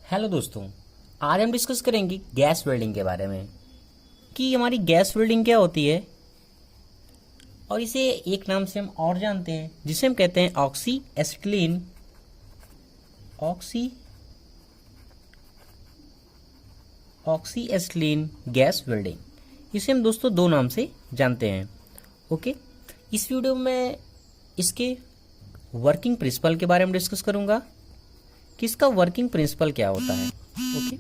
Hello दोस्तों, आज हम डिस्कस करेंगे गैस वेल्डिंग के बारे में कि हमारी गैस वेल्डिंग क्या होती है और इसे एक नाम से हम और जानते हैं जिसे हम कहते हैं oxy acetylene oxy acetylene gas welding. इसे हम दोस्तों दो नाम से जानते हैं। ओके, इस वीडियो में इसके वर्किंग प्रिंसिपल के बारे में डिस्कस करूंगा कि इसका वर्किंग प्रिंसिपल क्या होता है। ओके,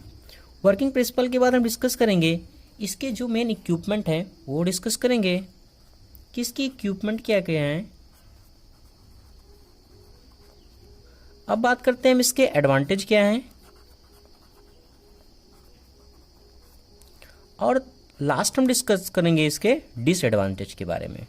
वर्किंग प्रिंसिपल के बाद हम डिस्कस करेंगे इसके जो मेन इक्विपमेंट हैं वो डिस्कस करेंगे कि इसकी इक्विपमेंट क्या क्या हैं। अब बात करते हैं हम इसके एडवांटेज क्या हैं और लास्ट हम डिस्कस करेंगे इसके डिसएडवांटेज के बारे में।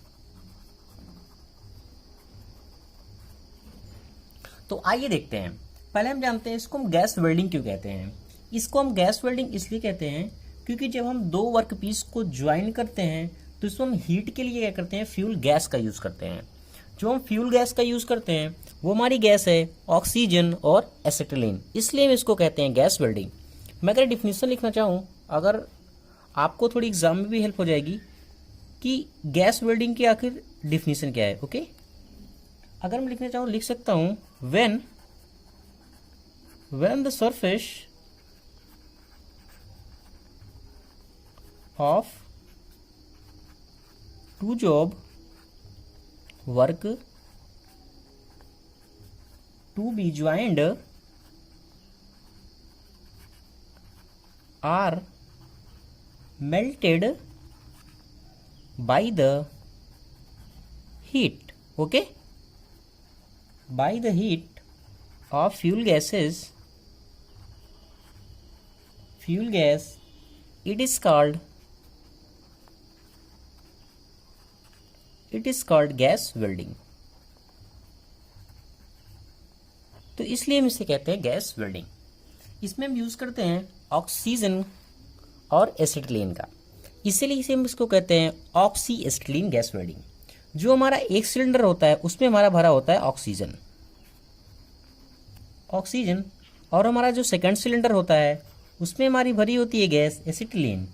तो आइए देखते हैं। पहले हम जानते हैं इसको हम गैस वेल्डिंग क्यों कहते हैं। इसको हम गैस वेल्डिंग इसलिए कहते हैं क्योंकि जब हम दो वर्क पीस को ज्वाइन करते हैं तो इसको हम हीट के लिए क्या करते हैं, फ्यूल गैस का यूज़ करते हैं। जो हम फ्यूल गैस का यूज़ करते हैं वो हमारी गैस है ऑक्सीजन और एसिटिलीन, इसलिए हम इसको कहते हैं गैस वेल्डिंग। मैं अगर डिफिनीशन लिखना चाहूँ, अगर आपको थोड़ी एग्जाम में भी हेल्प हो जाएगी कि गैस वेल्डिंग की आखिर डिफिनीशन क्या है। ओके, अगर मैं लिखना चाहूँ लिख सकता हूँ when the surface of two job work to be joined are melted by the heat, okay, by the heat of fuel gas, it is called gas welding. तो इसलिए हम इसे कहते हैं गैस वेल्डिंग। इसमें हम यूज करते हैं ऑक्सीजन और एसिटिलीन का, इसीलिए इसे हम इसको कहते हैं ऑक्सी एसिटिलीन गैस वेल्डिंग। जो हमारा एक सिलेंडर होता है उसमें हमारा भरा होता है ऑक्सीजन और हमारा जो सेकंड सिलेंडर होता है उसमें हमारी भरी होती है गैस एसिटिलीन।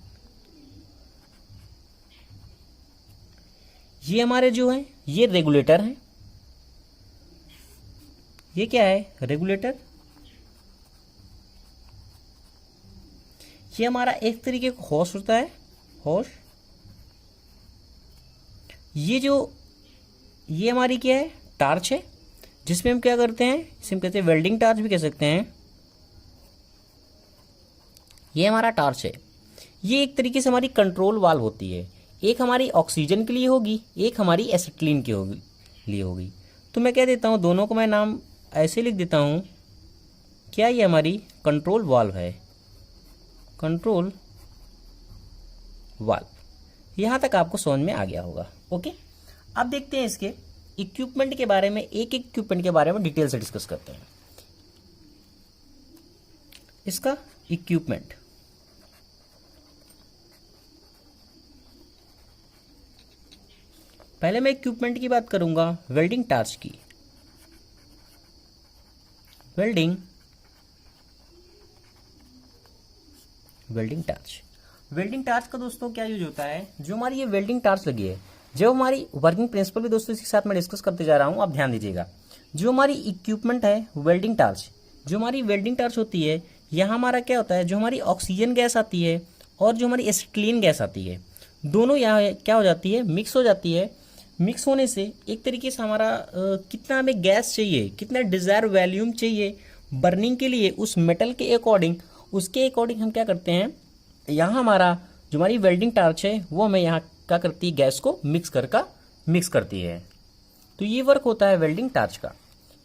ये हमारे जो हैं ये रेगुलेटर हैं। ये क्या है, रेगुलेटर। ये हमारा एक तरीके का होस होता है, होस। ये हमारी क्या है, टार्च है, जिसमें हम क्या करते हैं, इसे हम कहते हैं वेल्डिंग टार्च भी कह सकते हैं। ये हमारा टार्च है। ये एक तरीके से हमारी कंट्रोल वाल्व होती है, एक हमारी ऑक्सीजन के लिए होगी, एक हमारी एसिटिलीन के लिए होगी। तो मैं कह देता हूँ दोनों को मैं नाम ऐसे लिख देता हूँ, क्या ये हमारी कंट्रोल वाल्व है, कंट्रोल वाल्व। यहाँ तक आपको समझ में आ गया होगा। ओके, अब देखते हैं इसके इक्विपमेंट के बारे में, एक इक्विपमेंट के बारे में डिटेल से डिस्कस करते हैं। इसका इक्विपमेंट, पहले मैं इक्विपमेंट की बात करूंगा वेल्डिंग टार्च की। वेल्डिंग टार्च का दोस्तों क्या यूज होता है। जो हमारी ये वेल्डिंग टार्च लगी है, जो हमारी वर्किंग प्रिंसिपल भी दोस्तों इसके साथ मैं डिस्कस करते जा रहा हूं, आप ध्यान दीजिएगा। जो हमारी इक्विपमेंट है वेल्डिंग टार्च, जो हमारी वेल्डिंग टार्च होती है, यहाँ हमारा क्या होता है, जो हमारी ऑक्सीजन गैस आती है और जो हमारी एसिटिलीन गैस आती है, दोनों यहाँ क्या हो जाती है, मिक्स हो जाती है। मिक्स होने से एक तरीके से हमारा कितना हमें गैस चाहिए, कितना डिजायर वॉल्यूम चाहिए बर्निंग के लिए, उस मेटल के अकॉर्डिंग, उसके अकॉर्डिंग हम क्या करते हैं, यहाँ हमारा जो हमारी वेल्डिंग टार्च है वो हमें यहाँ क्या करती है, गैस को मिक्स करती है। तो ये वर्क होता है वेल्डिंग टार्च का।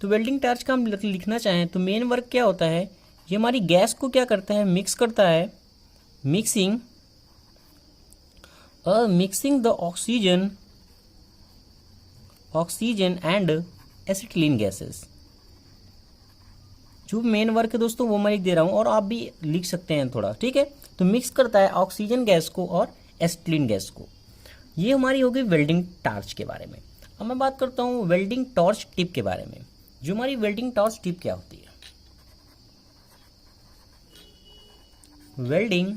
तो वेल्डिंग टार्च का हम लिखना चाहें तो मेन वर्क क्या होता है, ये हमारी गैस को क्या करता है, मिक्स करता है, mixing the oxygen and acetylene gases. जो मेन वर्क है दोस्तों वो मैं लिख दे रहा हूँ और आप भी लिख सकते हैं थोड़ा, ठीक है। तो मिक्स करता है ऑक्सीजन गैस को और एसिटिलीन गैस को। ये हमारी हो गई वेल्डिंग टार्च के बारे में। अब मैं बात करता हूँ वेल्डिंग टॉर्च टिप के बारे में। जो हमारी वेल्डिंग टॉर्च टिप क्या होती है, वेल्डिंग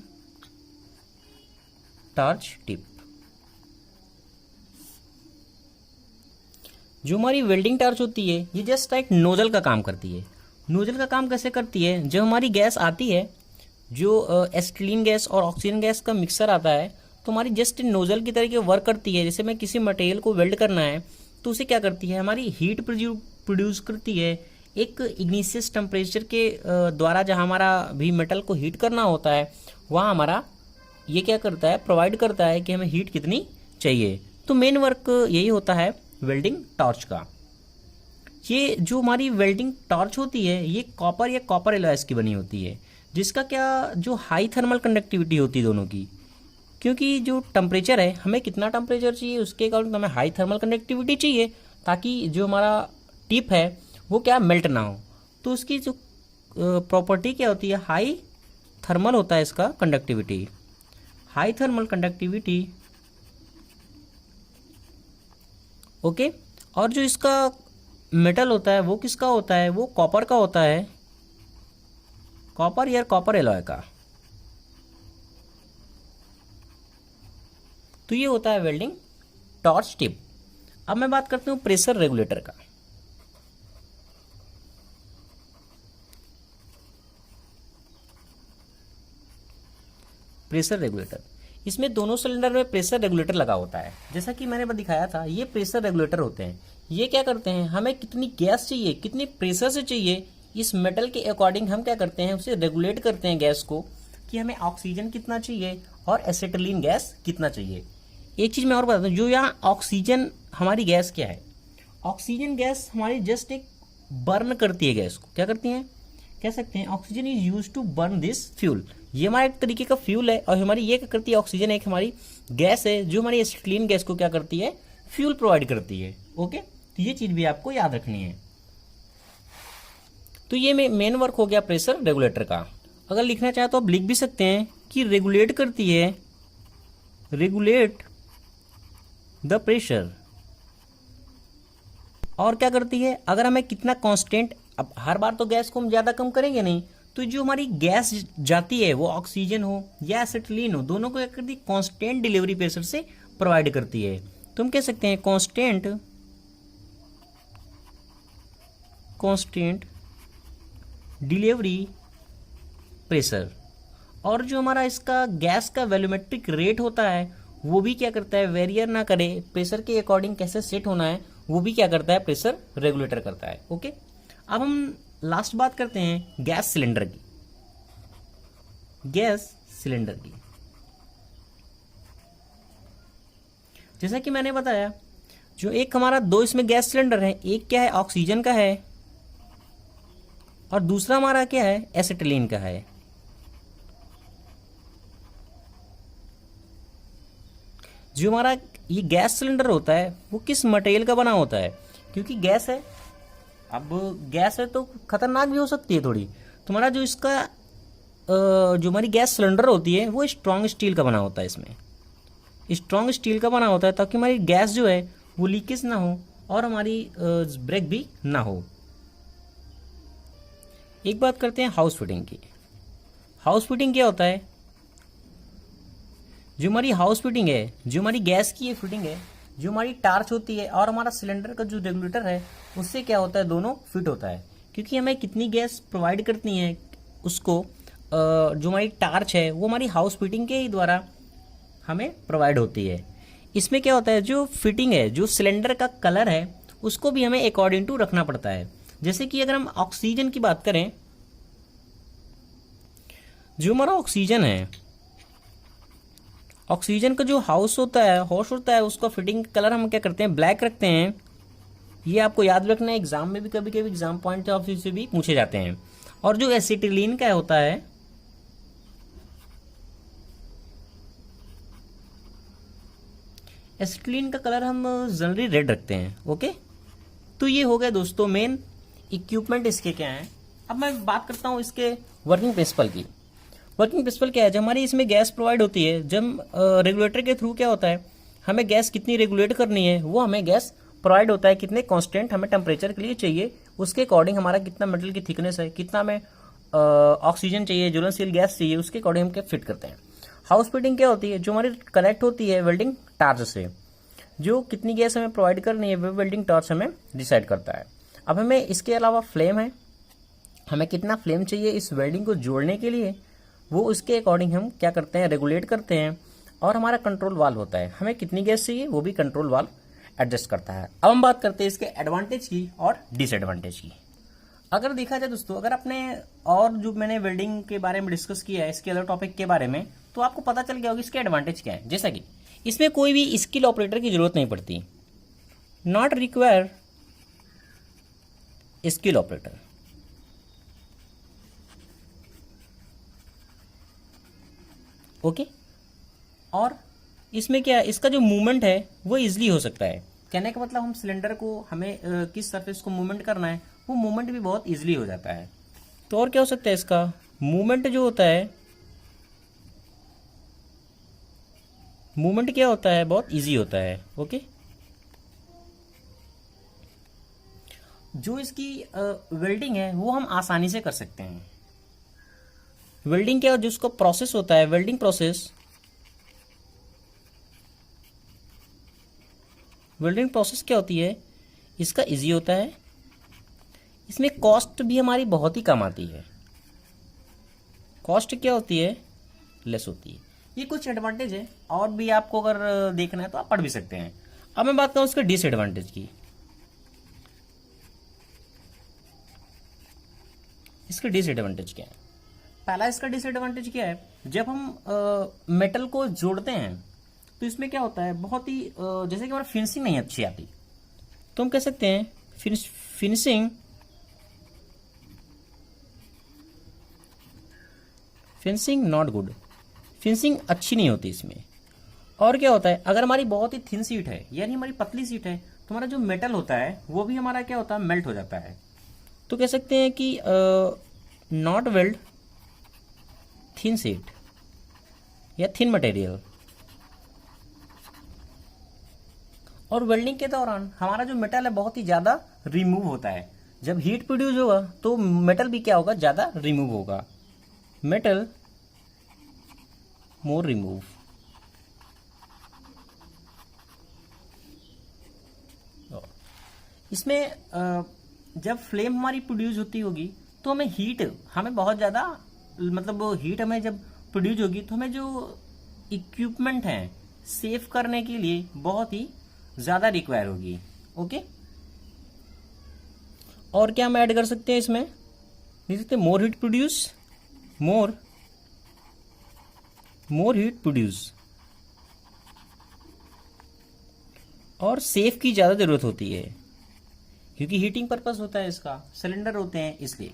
टॉर्च टिप। जो हमारी वेल्डिंग टॉर्च होती है ये जस्ट एक नोजल का काम करती है। नोजल का काम कैसे करती है, जब हमारी गैस आती है, जो एसिटिलीन गैस और ऑक्सीजन गैस का मिक्सर आता है, तो हमारी जस्ट नोजल की तरीके वर्क करती है। जैसे मैं किसी मटेरियल को वेल्ड करना है तो उसे क्या करती है, हमारी हीट प्रोड्यूस करती है एक इग्निशियस टेम्परेचर के द्वारा। जहाँ हमारा भी मेटल को हीट करना होता है वहाँ हमारा ये क्या करता है, प्रोवाइड करता है कि हमें हीट कितनी चाहिए। तो मेन वर्क यही होता है वेल्डिंग टॉर्च का। ये जो हमारी वेल्डिंग टॉर्च होती है ये कॉपर या कॉपर एलॉयस की बनी होती है, जिसका क्या जो हाई थर्मल कंडक्टिविटी होती है दोनों की। क्योंकि जो टेम्परेचर है, हमें कितना टेम्परेचर चाहिए उसके अकॉर्डिंग हमें हाई थर्मल कंडक्टिविटी चाहिए, ताकि जो हमारा टिप है वो क्या मेल्ट ना हो। तो उसकी जो प्रॉपर्टी क्या होती है, हाई थर्मल होता है इसका conductivity. High thermal conductivity okay. और जो इसका मेटल होता है वो किसका होता है, वो कॉपर का होता है, कॉपर या कॉपर एलॉय का। तो ये होता है वेल्डिंग टॉर्च टिप। अब मैं बात करती हूँ प्रेशर रेगुलेटर का। प्रेशर रेगुलेटर, इसमें दोनों सिलेंडर में प्रेशर रेगुलेटर लगा होता है। जैसा कि मैंने दिखाया था, ये प्रेशर रेगुलेटर होते हैं। ये क्या करते हैं, हमें कितनी गैस चाहिए, कितनी प्रेशर से चाहिए, इस मेटल के अकॉर्डिंग हम क्या करते हैं, उसे रेगुलेट करते हैं गैस को, कि हमें ऑक्सीजन कितना चाहिए और एसिटिलीन गैस कितना चाहिए। एक चीज़ मैं और बता दूँ, जो यहाँ ऑक्सीजन हमारी गैस क्या है, ऑक्सीजन गैस हमारी जस्ट एक बर्न करती है गैस को। क्या करती हैं, कह सकते हैं oxygen is use to burn this fuel. ये हमारा एक तरीके का फ्यूल है, और हमारी ये क्या करती है, ऑक्सीजन एक हमारी गैस है जो हमारी एसिटिलीन गैस को क्या करती है, फ्यूल प्रोवाइड करती है। ओके, तो ये चीज़ भी आपको याद रखनी है। तो ये मेन वर्क हो गया प्रेशर रेगुलेटर का। अगर लिखना चाहे तो आप लिख भी सकते हैं कि रेगुलेट करती है, रेगुलेट द प्रेशर। और क्या करती है, अगर हमें कितना कांस्टेंट, अब हर बार तो गैस को हम ज़्यादा कम करेंगे नहीं, तो जो हमारी गैस जाती है वो ऑक्सीजन हो या एसिटिलीन हो, दोनों को क्या करती है, कांस्टेंट डिलीवरी प्रेशर से प्रोवाइड करती है। तो हम कह सकते हैं कांस्टेंट डिलीवरी प्रेशर। और जो हमारा इसका गैस का वॉल्यूमेट्रिक रेट होता है वो भी क्या करता है, वेरियर ना करे, प्रेशर के अकॉर्डिंग कैसे सेट होना है वो भी क्या करता है, प्रेशर रेगुलेटर करता है। ओके, अब हम लास्ट बात करते हैं गैस सिलेंडर की। गैस सिलेंडर की, जैसा कि मैंने बताया, जो एक हमारा दो इसमें गैस सिलेंडर है, एक क्या है ऑक्सीजन का है और दूसरा हमारा क्या है, एसिटिलीन का है। जो हमारा ये गैस सिलेंडर होता है वो किस मटेरियल का बना होता है, क्योंकि गैस है, अब गैस है तो खतरनाक भी हो सकती है थोड़ी। तुम्हारा जो इसका जो हमारी गैस सिलेंडर होती है वो स्ट्रॉन्ग स्टील का बना होता है। इसमें स्ट्रॉन्ग स्टील का बना होता है ताकि हमारी गैस जो है वो लीकेज ना हो और हमारी ब्रेक भी ना हो। एक बात करते हैं हाउस फिटिंग की। हाउस फिटिंग क्या होता है, जो हमारी हाउस फिटिंग है, जो हमारी गैस की ये फिटिंग है, जो हमारी टार्च होती है और हमारा सिलेंडर का जो रेगुलेटर है, उससे क्या होता है, दोनों फिट होता है। क्योंकि हमें कितनी गैस प्रोवाइड करनी है उसको, जो हमारी टार्च है वो हमारी हाउस फिटिंग के ही द्वारा हमें प्रोवाइड होती है। इसमें क्या होता है, जो फिटिंग है, जो सिलेंडर का कलर है, उसको भी हमें अकॉर्डिंग टू रखना पड़ता है। जैसे कि अगर हम ऑक्सीजन की बात करें, जो हमारा ऑक्सीजन है, ऑक्सीजन का जो हाउस होता है उसका फिटिंग कलर हम क्या करते हैं, ब्लैक रखते हैं। ये आपको याद रखना है, एग्जाम में भी कभी कभी एग्जाम पॉइंट ऑफ व्यू से भी पूछे जाते हैं। और जो एसिटिलीन का होता है, एसिटिलीन का कलर हम जनरली रेड रखते हैं। ओके, तो ये हो गया दोस्तों मेन इक्विपमेंट इसके क्या हैं। अब मैं बात करता हूँ इसके वर्किंग प्रिंसिपल की। वर्किंग प्रिंसिपल क्या है, जब हमारी इसमें गैस प्रोवाइड होती है, जब रेगुलेटर के थ्रू क्या होता है, हमें गैस कितनी रेगुलेट करनी है वो हमें गैस प्रोवाइड होता है, कितने कांस्टेंट हमें टेम्परेचर के लिए चाहिए, उसके अकॉर्डिंग हमारा कितना मेटल की थिकनेस है, कितना हमें ऑक्सीजन चाहिए, ज्वलनशील गैस चाहिए, उसके अकॉर्डिंग हम क्या फिट करते हैं। हाउस फिटिंग क्या होती है, जो हमारी कनेक्ट होती है वेल्डिंग टार्च से, जो कितनी गैस हमें प्रोवाइड करनी है वो वेल्डिंग टार्च हमें डिसाइड करता है। अब हमें इसके अलावा फ्लेम है, हमें कितना फ्लेम चाहिए इस वेल्डिंग को जोड़ने के लिए, वो उसके अकॉर्डिंग हम क्या करते हैं, रेगुलेट करते हैं। और हमारा कंट्रोल वाल्व होता है, हमें कितनी गैस चाहिए वो भी कंट्रोल वाल्व एडजस्ट करता है। अब हम बात करते हैं इसके एडवांटेज की और डिसएडवांटेज की। अगर देखा जाए दोस्तों, अगर आपने और जो मैंने वेल्डिंग के बारे में डिस्कस किया है इसके अदर टॉपिक के बारे में, तो आपको पता चल गया होगा इसके एडवांटेज क्या है। जैसा कि इसमें कोई भी स्किल ऑपरेटर की जरूरत नहीं पड़ती, not require skill operator. Okay, और इसमें क्या है, इसका जो मूवमेंट है वो इजीली हो सकता है। कहने का मतलब हम सिलेंडर को हमें किस सरफेस को मूवमेंट करना है, वो मूवमेंट भी बहुत इजीली हो जाता है। तो और क्या हो सकता है, इसका मूवमेंट जो होता है, मूवमेंट क्या होता है, बहुत इजी होता है। ओके, जो इसकी वेल्डिंग है वो हम आसानी से कर सकते हैं। वेल्डिंग क्या, जिसको प्रोसेस होता है, वेल्डिंग प्रोसेस, वेल्डिंग प्रोसेस क्या होती है, इसका इजी होता है। इसमें कॉस्ट भी हमारी बहुत ही कम आती है, कॉस्ट क्या होती है, लेस होती है। ये कुछ एडवांटेज है, और भी आपको अगर देखना है तो आप पढ़ भी सकते हैं। अब मैं बात करूं उसके डिसएडवांटेज की। इसके डिसएडवांटेज क्या है, पहला इसका डिसएडवांटेज क्या है, जब हम मेटल को जोड़ते हैं तो इसमें क्या होता है, बहुत ही जैसे कि हमारा फिनिशिंग नहीं अच्छी आती, तो हम कह सकते हैं फिनिशिंग नॉट गुड, फिनिशिंग अच्छी नहीं होती इसमें। और क्या होता है, अगर हमारी बहुत ही थिन सीट है, यानी हमारी पतली सीट है, तो हमारा जो मेटल होता है वो भी हमारा क्या होता है, मेल्ट हो जाता है। तो कह सकते हैं कि नॉट वेल्ड थिन सीट या थिन मटेरियल। और वेल्डिंग के दौरान हमारा जो मेटल है बहुत ही ज़्यादा रिमूव होता है। जब हीट प्रोड्यूस होगा तो मेटल भी क्या होगा, ज़्यादा रिमूव होगा, मेटल मोर रिमूव। इसमें जब फ्लेम हमारी प्रोड्यूस होती होगी तो हमें बहुत ज़्यादा, मतलब हीट हमें जब प्रोड्यूस होगी तो हमें जो इक्विपमेंट है सेव करने के लिए बहुत ही ज़्यादा रिक्वायर होगी। ओके, और क्या हम ऐड कर सकते हैं इसमें, देख सकते हैं more heat produce, more heat produce, और सेफ की ज़्यादा ज़रूरत होती है क्योंकि हीटिंग पर्पस होता है, इसका सिलेंडर होते हैं इसलिए।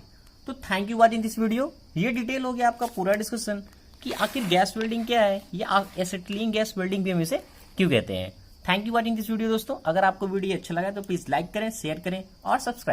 तो thank you watching this video. ये डिटेल हो गया आपका पूरा डिस्कशन कि आखिर गैस वेल्डिंग क्या है, या एसिटिलीन गैस वेल्डिंग भी हम इसे क्यों कहते हैं। Thank you watching this video दोस्तों। अगर आपको वीडियो अच्छा लगा तो प्लीज़ लाइक करें, शेयर करें और सब्सक्राइब